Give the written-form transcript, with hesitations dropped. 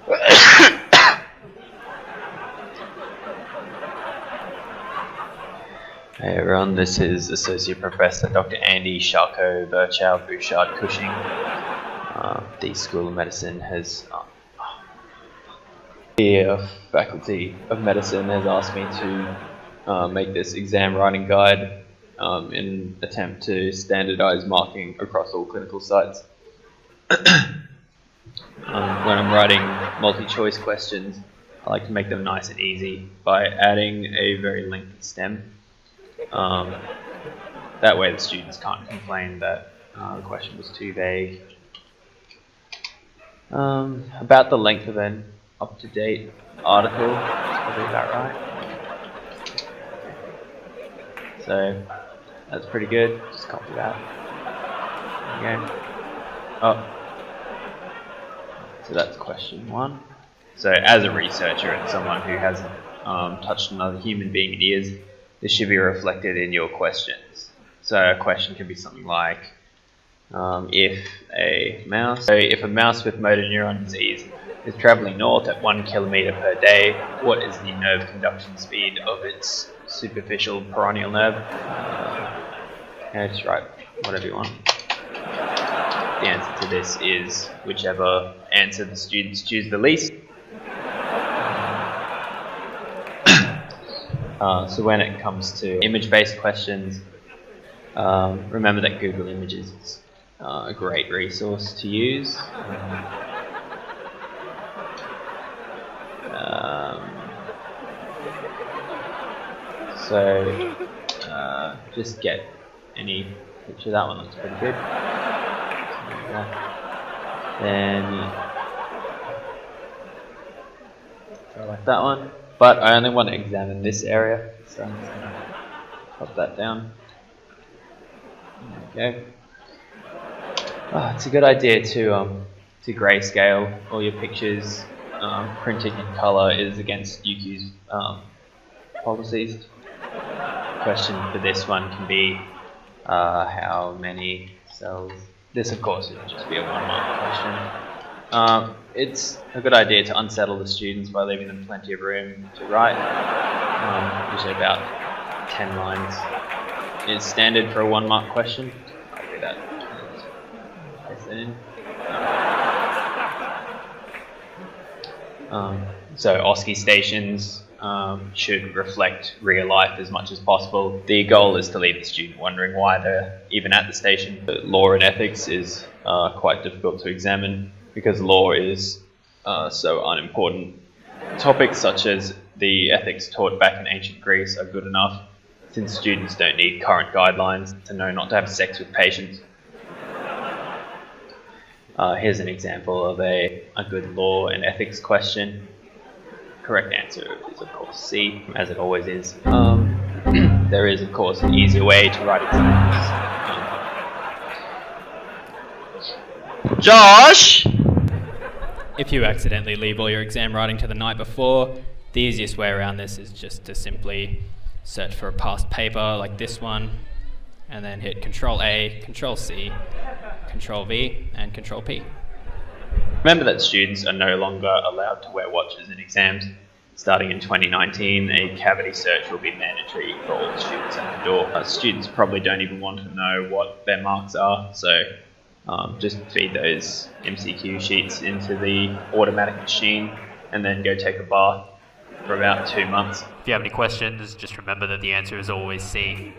Hey everyone, this is Associate Professor Dr. Andy Sharko Birchow Bouchard Cushing. The School of Medicine has, the Faculty of Medicine has asked me to make this exam writing guide in an attempt to standardise marking across all clinical sites. When I'm writing multi-choice questions, I like to make them nice and easy by adding a very lengthy stem. That way the students can't complain that the question was too vague. About the length of an up-to-date article, that's probably about right. So that's pretty good, just copy that. There you go. Oh. So that's question 1. So as a researcher and someone who hasn't touched another human being in years, this should be reflected in your questions. So a question can be something like, if a mouse with motor neuron disease is traveling north at 1 kilometer per day, what is the nerve conduction speed of its superficial peroneal nerve? Just write whatever you want. The answer to this is whichever answer the students choose the least. So when it comes to image-based questions, remember that Google Images is a great resource to use. So just get any picture. That one looks pretty good. Then I like that one. But I only want to examine this area, so I'm just going to pop that down. There we go. It's a good idea to grayscale all your pictures. Printing in color is against UQ's policies. The question for this one can be how many cells. This, of course, would just be a 1-mark question. It's a good idea to unsettle the students by leaving them plenty of room to write. Usually about 10 lines is standard for a 1-mark question. I'll do that. Paste that in. So OSCE stations should reflect real life as much as possible. The goal is to leave the student wondering why they're even at the station. But law and ethics is quite difficult to examine, because law is so unimportant. Topics such as the ethics taught back in ancient Greece are good enough, since students don't need current guidelines to know not to have sex with patients. Here's an example of a good law and ethics question. Correct answer is, of course, C, as it always is. There is, of course, an easier way to write exams. Josh! If you accidentally leave all your exam writing to the night before, the easiest way around this is just to simply search for a past paper like this one, and then hit Control-A, Control-C, Control-V, and Control-P. Remember that students are no longer allowed to wear watches in exams. Starting in 2019, a cavity search will be mandatory for all students at the door. Students probably don't even want to know what their marks are, so just feed those MCQ sheets into the automatic machine and then go take a bath for about 2 months. If you have any questions, just remember that the answer is always C.